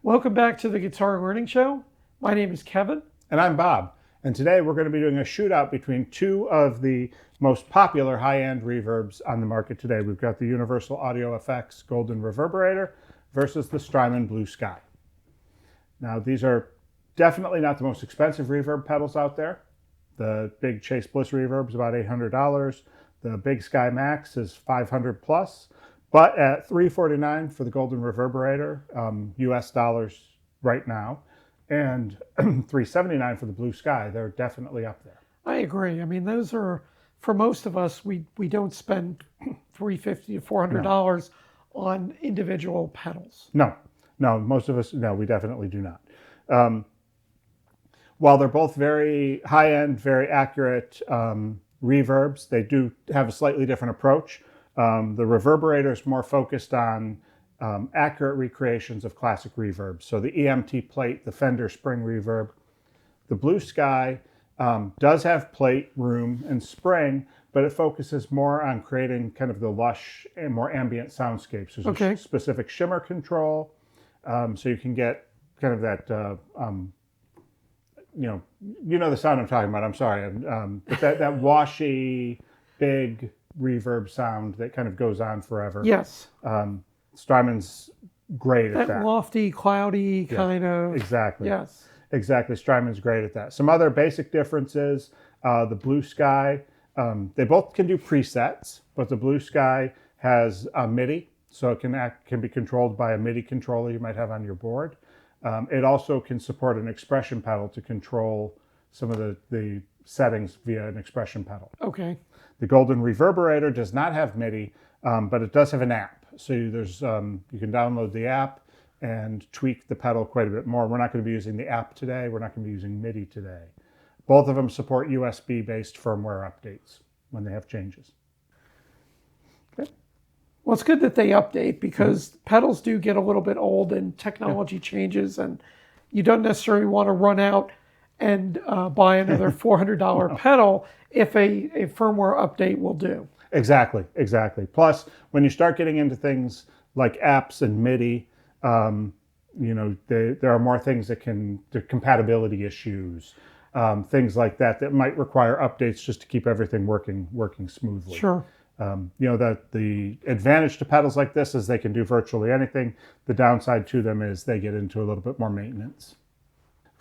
Welcome back to the Guitar Learning Show. My name is Kevin. And I'm Bob. And today we're going to be doing a shootout between two of the most popular high-end reverbs on the market today. We've got the Universal Audio Effects Golden Reverberator versus the Strymon blueSky. Now, these are definitely not the most expensive reverb pedals out there. The big Chase Bliss reverb is about $800. The Big Sky Max is $500 plus. But at $349 for the Golden Reverberator, US dollars right now, and $379 for the blueSky, they're definitely up there. I agree. I mean, those are, for most of us, we don't spend $350 to $400 on individual pedals. No, most of us, no, we definitely do not. While they're both very high-end, very accurate reverbs, they do have a slightly different approach. The Reverberator is more focused on accurate recreations of classic reverbs. So the Plate, the Fender Spring reverb. The blueSky does have plate, room, and spring, but it focuses more on creating kind of the lush and more ambient soundscapes. There's a specific shimmer control, so you can get kind of that, you know the sound I'm talking about. I'm sorry, but that washy, big reverb sound that kind of goes on forever. Yes. Strymon's great at that. That lofty, cloudy kind of. Exactly. Yes. Exactly. Strymon's great at that. Some other basic differences, the blueSky, they both can do presets, but the blueSky has a MIDI, so it can be controlled by a MIDI controller you might have on your board. It also can support an expression pedal to control some of the settings via an expression pedal. Okay. The Golden Reverberator does not have MIDI, but it does have an app. So there's you can download the app and tweak the pedal quite a bit more. We're not going to be using the app today. We're not going to be using MIDI today. Both of them support USB-based firmware updates when they have changes. Okay. Well, it's good that they update because pedals do get a little bit old and technology changes, and you don't necessarily want to run out and buy another $400 pedal if a firmware update will do. Exactly. Plus, when you start getting into things like apps and MIDI, there are more things that the compatibility issues, things like that might require updates just to keep everything working smoothly. Sure. The advantage to pedals like this is they can do virtually anything. The downside to them is they get into a little bit more maintenance.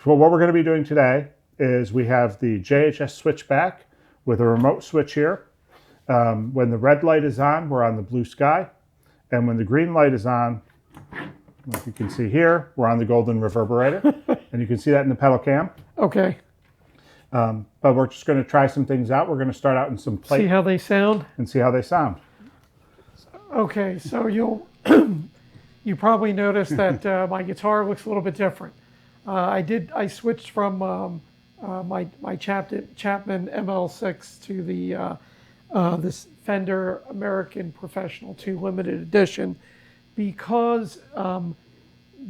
So what we're going to be doing today is we have the JHS switchback with a remote switch here. When the red light is on, we're on the blueSky. And when the green light is on, like you can see here, we're on the Golden Reverberator. And you can see that in the pedal cam. Okay. But we're just going to try some things out. We're going to start out in some plate. See how they sound? And see how they sound. Okay, so you probably noticed that my guitar looks a little bit different. I switched from my Chapman ML6 to the this Fender American Professional 2 limited edition because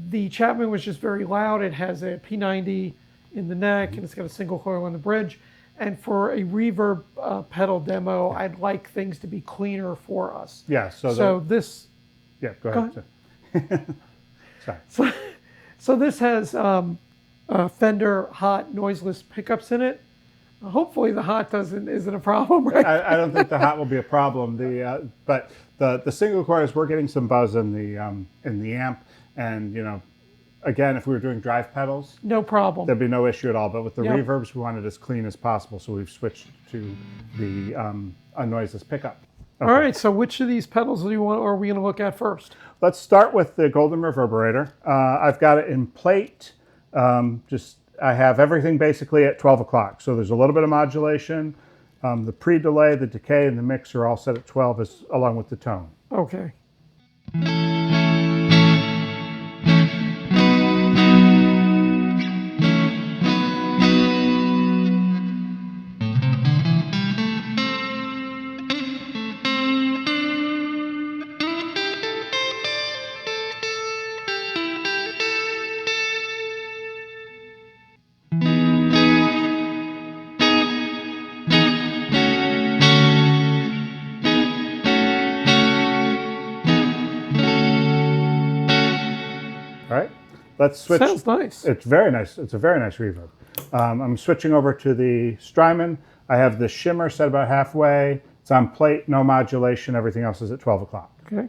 the Chapman was just very loud. It has a P90 in the neck and it's got a single coil on the bridge. And for a reverb pedal demo, I'd like things to be cleaner for us. Yeah. So this. Yeah. Go ahead. Sorry. So this has Fender hot noiseless pickups in it. Hopefully the hot isn't a problem, right? I don't think the hot will be a problem. But the single coils, we're getting some buzz in the amp, and again, if we were doing drive pedals, no problem. There'd be no issue at all. But with the reverbs, we want it as clean as possible, so we've switched to the a noiseless pickup. Okay. All right. So which of these pedals are we going to look at first? Let's start with the Golden Reverberator. I've got it in plate. I have everything basically at 12 o'clock. So there's a little bit of modulation. The pre-delay, the decay, and the mix are all set at 12 along with the tone. Okay. let's switch. Sounds nice. It's very nice. It's a very nice reverb. I'm switching over to the Strymon. I have the Shimmer set about halfway. It's on plate, no modulation. Everything else is at 12 o'clock. Okay.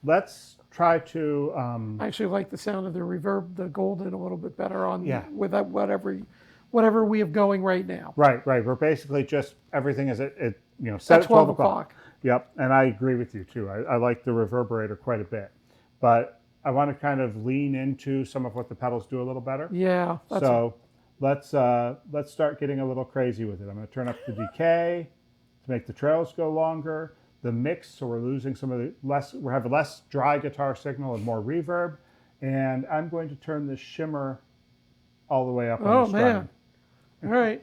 Let's try to. I actually like the sound of the reverb, the golden, a little bit better on with that whatever we have going right now. Right. We're basically just everything is set at 12 o'clock. Yep, and I agree with you too. I like the Reverberator quite a bit, but I want to kind of lean into some of what the pedals do a little better. Yeah. So let's start getting a little crazy with it. I'm going to turn up the decay to make the trails go longer. The mix, so we're losing some of the we have a less dry guitar signal and more reverb. And I'm going to turn the Shimmer all the way up on the Strymon. All right.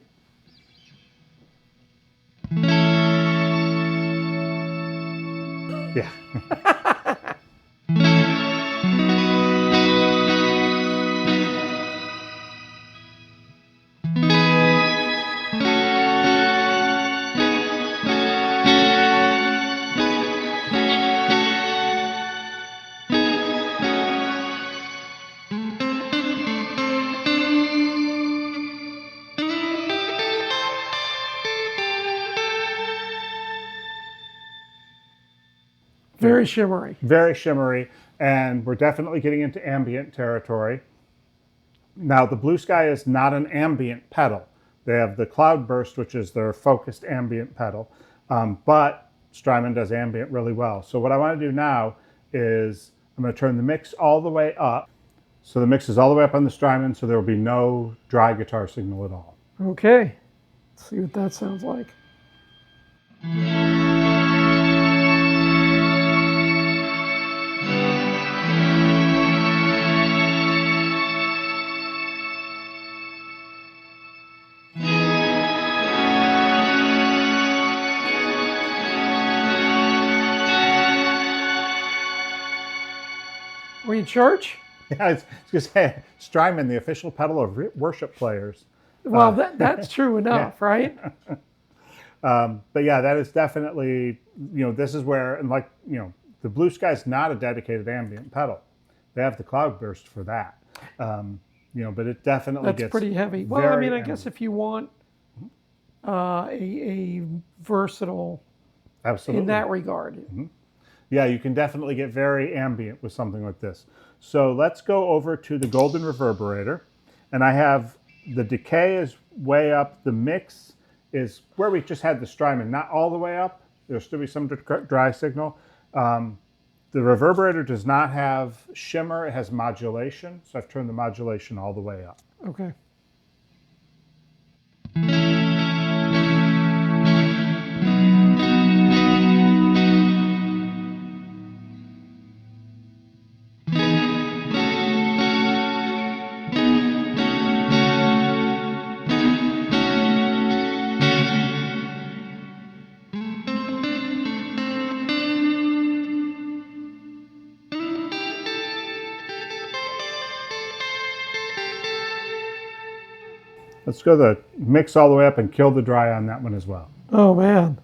Yeah. Very shimmery. Very shimmery, and we're definitely getting into ambient territory. Now, the blueSky is not an ambient pedal. They have the Cloudburst, which is their focused ambient pedal, but Strymon does ambient really well. So what I want to do now is I'm going to turn the mix all the way up. So the mix is all the way up on the Strymon, so there will be no dry guitar signal at all. Okay. Let's see what that sounds like. Were you in church? Yeah, I was going to say, Strymon, the official pedal of worship players. Well, that's true enough, yeah. Right? But yeah, that is definitely, this is where, and the blueSky is not a dedicated ambient pedal. They have the Cloudburst for that. But it definitely That's gets pretty heavy. Well, I mean, I guess if you want a versatile, absolutely in that regard. Mm-hmm. Yeah, you can definitely get very ambient with something like this. So let's go over to the Golden Reverberator. And I have the decay is way up. The mix is where we just had the Strymon, not all the way up. There'll still be some dry signal. The Reverberator does not have shimmer. It has modulation. So I've turned the modulation all the way up. Okay. Let's go the mix all the way up and kill the dry on that one as well. Oh, man.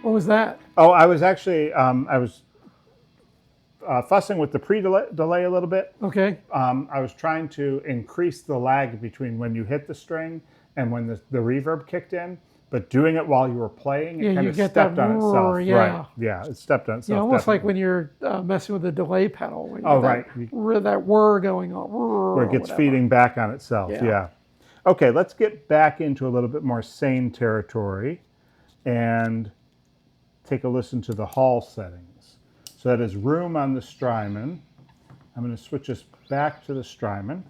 What was that? Oh, I was actually, fussing with the pre-delay a little bit. Okay. I was trying to increase the lag between when you hit the string and when the reverb kicked in. but doing it while you were playing, Yeah, it kind you of get stepped that on itself. roar, yeah. Right. Yeah, it stepped on itself. Yeah, almost like definitely. when you're messing with the delay pedal. When you Oh, get right. that whir going on. Where it gets feeding back on itself. Yeah. Yeah. Okay, let's get back into a little bit more sane territory and take a listen to the Hall settings. So that is room on the Strymon. I'm going to switch us back to the Strymon.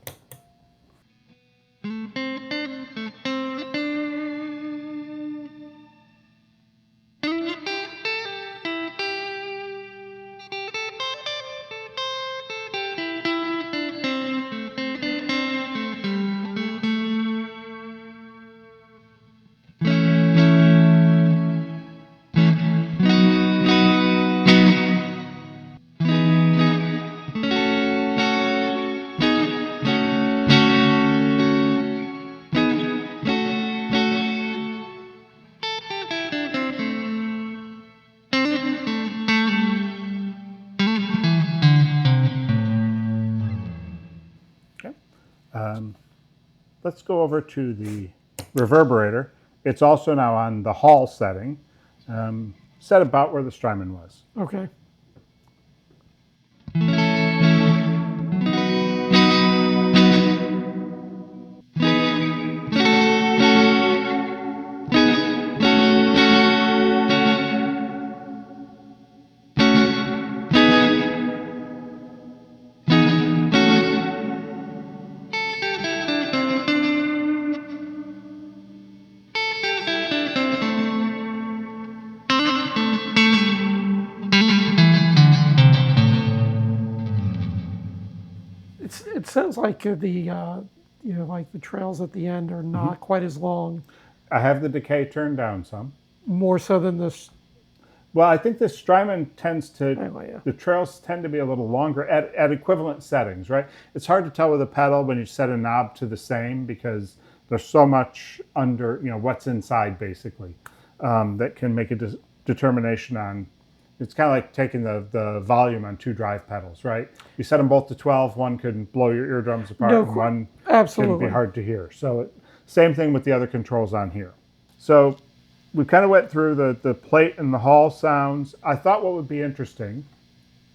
Let's go over to the Reverberator. It's also now on the Hall setting, set about where the Strymon was. Okay. It sounds like like the trails at the end are not quite as long, I have the decay turned down some. more so than this. Well, I think the Strymon tends to, Anyway, yeah. the trails tend to be a little longer at equivalent settings, right? It's hard to tell with a pedal when you set a knob to the same because there's so much under, what's inside basically, that can make a determination on. It's kind of like taking the volume on two drive pedals, right? You set them both to 12, one could blow your eardrums apart, and one Absolutely. can be hard to hear. So same thing with the other controls on here. So we kind of went through the plate and the Hall sounds. I thought what would be interesting,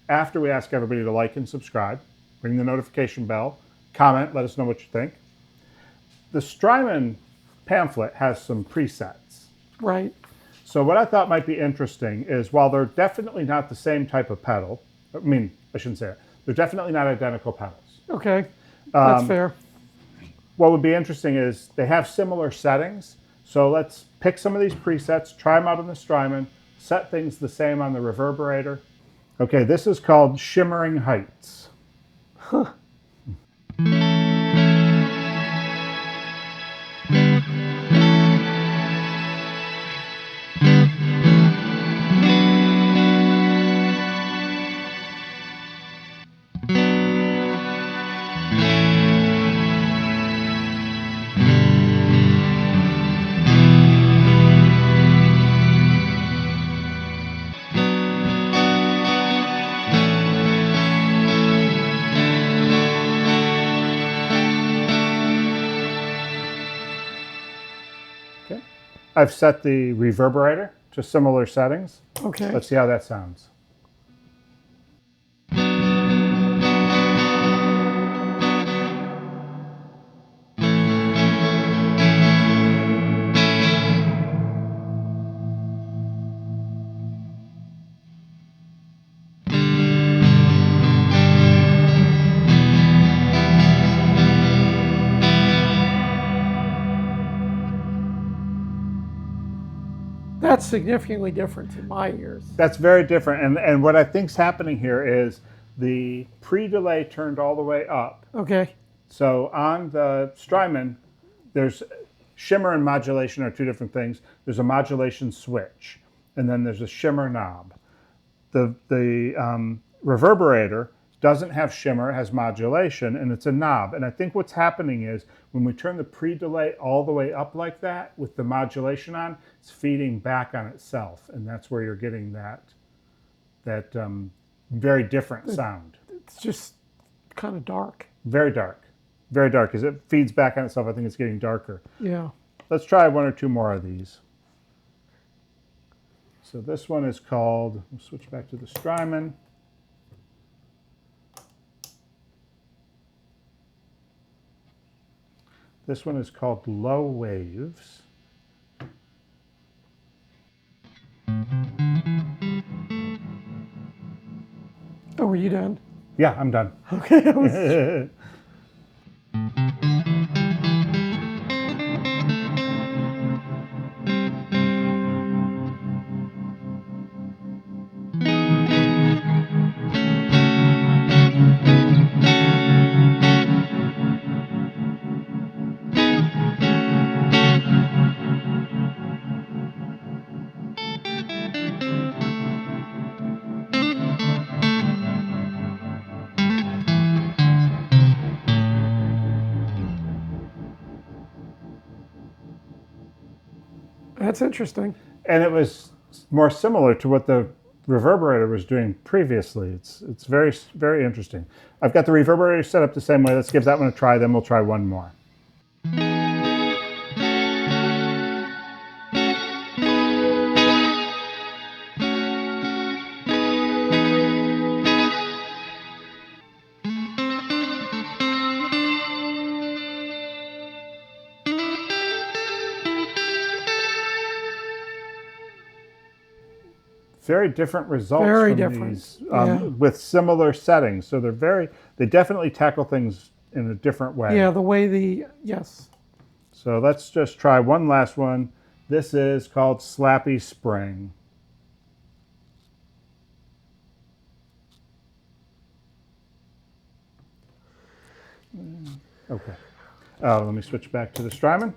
after we ask everybody to like and subscribe, ring the notification bell, comment, let us know what you think. The Strymon pamphlet has some presets. Right. So what I thought might be interesting is while they're definitely not the same type of pedal, I shouldn't say it, they're definitely not identical pedals. Okay. That's fair. What would be interesting is they have similar settings. So let's pick some of these presets, try them out on the Strymon, set things the same on the Reverberator. Okay, this is called Shimmering Heights. Huh. I've set the Reverberator to similar settings. Okay. Let's see how that sounds. That's significantly different in my ears. That's very different. And what I think's happening here is the pre-delay turned all the way up. Okay. So on the Strymon, there's shimmer and modulation are two different things. There's a modulation switch, and then there's a shimmer knob. The Reverberator doesn't have shimmer, it has modulation, and it's a knob. And I think what's happening is when we turn the pre-delay all the way up like that with the modulation on, it's feeding back on itself, and that's where you're getting that very different sound. It's just kind of dark. Very dark. Very dark. As it feeds back on itself, I think it's getting darker. Yeah. Let's try one or two more of these. So this one is called, we'll switch back to the Strymon. This one is called Low Waves. Oh, were you done? Yeah, I'm done. Okay. That's interesting. And it was more similar to what the Reverberator was doing previously. It's very, very interesting. I've got the Reverberator set up the same way. Let's give that one a try, then we'll try one more. Very different results Very from different. these Yeah. with similar settings. So they definitely tackle things in a different way. Yeah, the way yes. So let's just try one last one. This is called Slappy Spring. Okay. Let me switch back to the Strymon.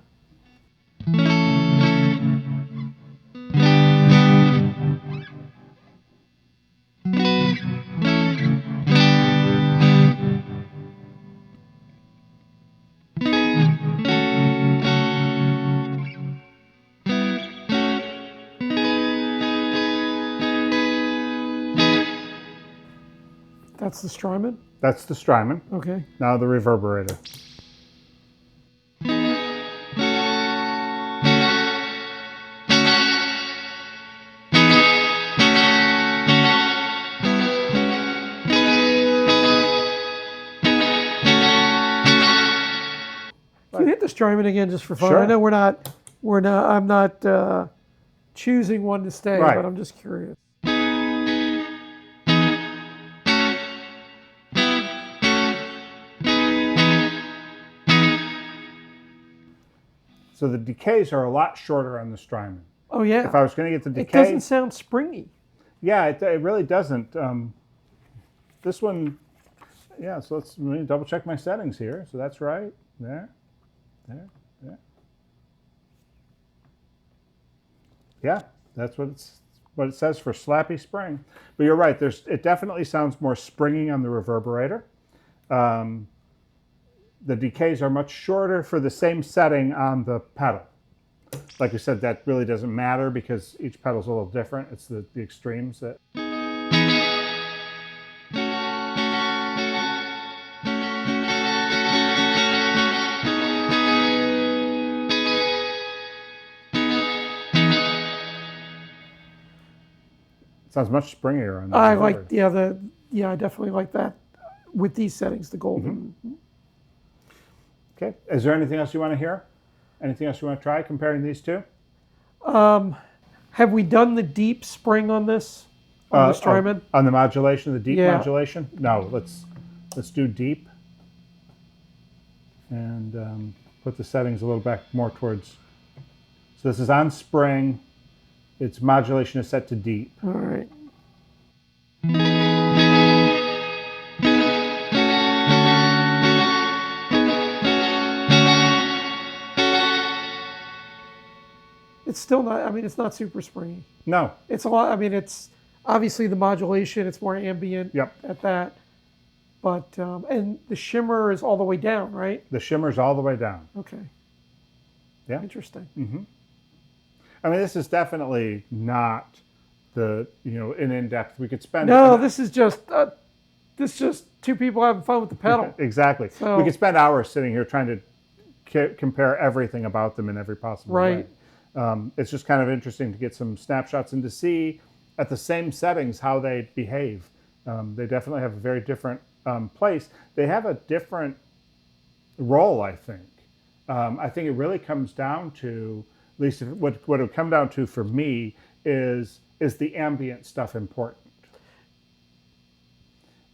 That's the Strymon? That's the Strymon. Okay. Now the Reverberator. Can you hit the Strymon again just for fun? Sure. I know I'm not choosing one to stay, Right. but I'm just curious. So the decays are a lot shorter on the Strymon. Oh yeah. If I was going to get the It decay, doesn't sound springy. yeah, it really doesn't. This one, yeah. So let me double check my settings here. So that's right there. Yeah, that's what it says for Slappy Spring. But you're right. It definitely sounds more springy on the Reverberator. The decays are much shorter for the same setting on the pedal. Like we said, that really doesn't matter because each pedal's a little different. It's the extremes that. Sounds much springier on the I Reverberator. like I definitely like that with these settings, the golden. Okay. Is there anything else you want to hear? Anything else you want to try comparing these two? Have we done the deep spring on this? On the Strymon? On the modulation, the deep Yeah. modulation? No, let's do deep. And put the settings a little back more towards. So this is on spring. Its modulation is set to deep. All right. It's still not, I mean, it's not super springy. No. It's a lot, I mean, it's obviously the modulation, it's more ambient Yep. at that. But, and the shimmer is all the way down, right? The shimmer's all the way down. Okay. Yeah. Interesting. I mean, this is definitely not the, an in-depth. We could spend. No, this is just two people having fun with the pedal. Exactly. So- We could spend hours sitting here trying to compare everything about them in every possible way. Right. It's just kind of interesting to get some snapshots and to see at the same settings how they behave. They definitely have a very different place. They have a different role, I think. I think it really comes down to, at least what it would come down to for me is the ambient stuff important?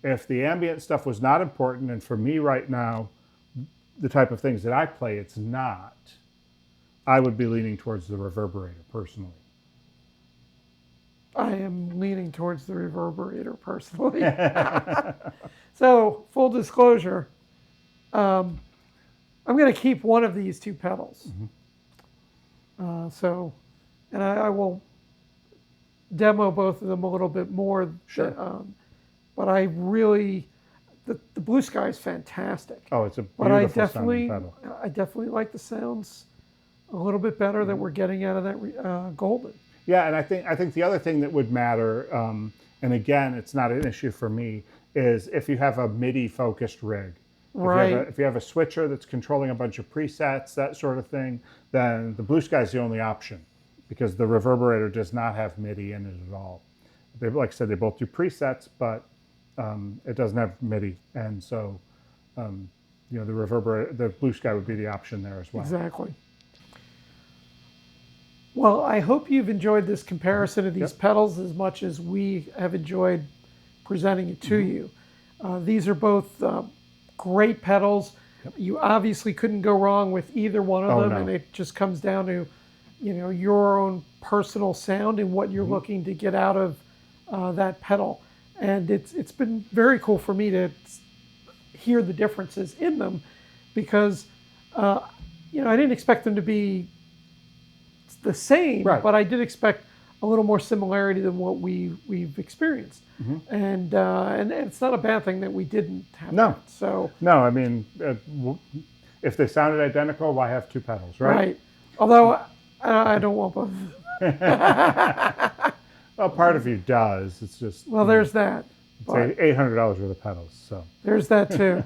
If the ambient stuff was not important, and for me right now, the type of things that I play, it's not, I would be leaning towards the Reverberator personally. I am leaning towards the Reverberator personally. So, full disclosure, I'm going to keep one of these two pedals. And I will demo both of them a little bit more. Sure. But I really, the blueSky is fantastic. Oh, it's a But beautiful sounding pedal. I definitely like the sounds a little bit better that we're getting out of that Golden. Yeah, and I think the other thing that would matter, and again, it's not an issue for me, is if you have a MIDI-focused rig. Right. If you have a switcher that's controlling a bunch of presets, that sort of thing, then the blueSky is the only option, because the Reverberator does not have MIDI in it at all. Like I said, they both do presets, but it doesn't have MIDI, and so the blueSky would be the option there as well. Exactly. Well, I hope you've enjoyed this comparison of these pedals as much as we have enjoyed presenting it to you. These are both great pedals. You obviously couldn't go wrong with either one of them, and it just comes down to your own personal sound and what you're looking to get out of that pedal. And it's been very cool for me to hear the differences in them, because I didn't expect them to be the same, but I did expect a little more similarity than what we've experienced. And it's not a bad thing that we didn't have that. So no, I mean, if they sounded identical, why have two pedals, right? Right. Although I don't want both of them. Well, part of you does. It's just there's that. It's $800 worth of pedals, so there's that too.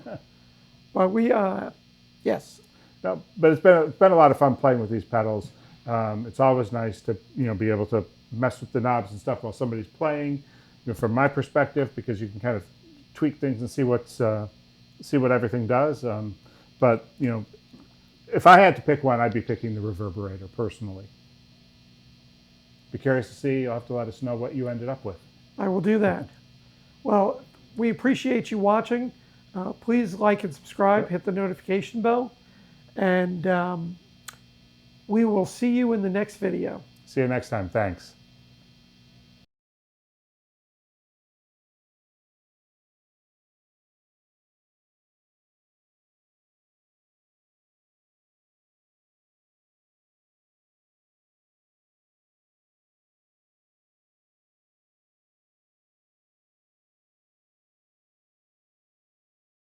But yes. No, but it's been a lot of fun playing with these pedals. It's always nice to be able to mess with the knobs and stuff while somebody's playing. From my perspective, because you can kind of tweak things and see what everything does. But if I had to pick one, I'd be picking the Reverberator personally. Be curious to see. You'll have to let us know what you ended up with. I will do that. Well, we appreciate you watching. Please like and subscribe. Hit the notification bell. And we will see you in the next video. See you next time. Thanks.